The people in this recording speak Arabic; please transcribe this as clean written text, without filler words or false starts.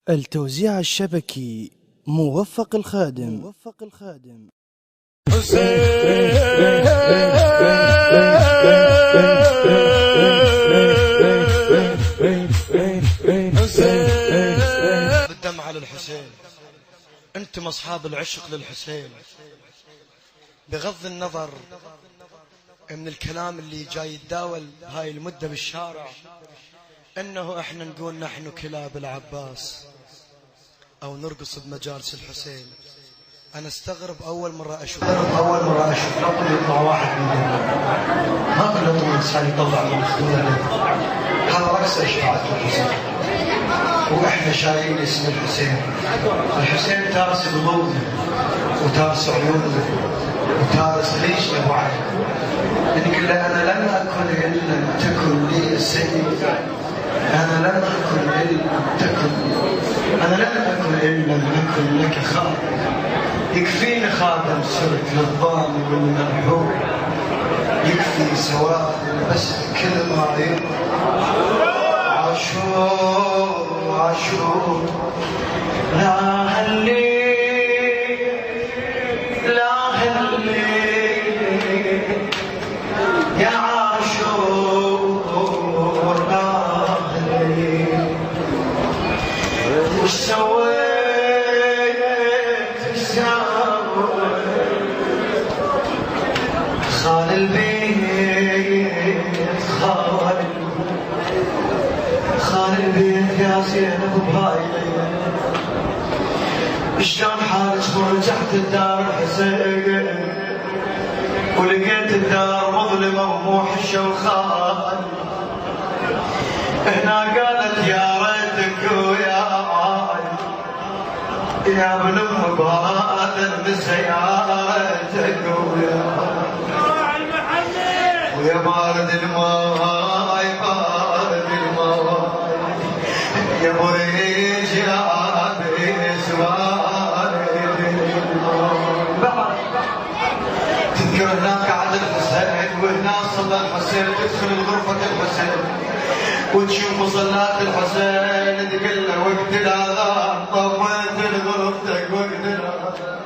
التوزيع الشبكي موفق الخادم. بالدمعة للحسين، انتم اصحاب العشق للحسين. بغض النظر من الكلام اللي جاي يتداول هاي المدة بالشارع انه احنا نقول نحن كلاب العباس او نرقص بمجالس الحسين. انا استغرب اول مرة اشوف رقم يطلع واحد من ما كل يطلع انسان يطلع من خذوله. هذا رقص اشباعات الحسين واحنا شايلين اسم الحسين. الحسين تارس قلوبنا وتارس عيوننا وتارس ريش ابو علي. نقول له انا لم اكن الا تكن لي السيد، انا لم اكن الا اكن لك خادم. يكفيني خادم صرت للظالم والمنحوب، يكفي سواد بس كل ما عاشور لا هلي يا عاشور لا هلي. وش سويت خال البيت خال البيت يا زينب بهاي شلون حالك ورجعت الدار الحسين ولقيت الدار مظلمة وموحشة وخال. هنا قالت يا ريتك يا ابن ام بهذا المسياتك ويا بارد الماي يا مريج يا تذكر هناك عند الحسين وهنا صلى الحسين، تدخل الغرفة الحسين وتشوف مصلات الحسين تقول له وقت الاذان طفيت غرفتك وقت الاذان.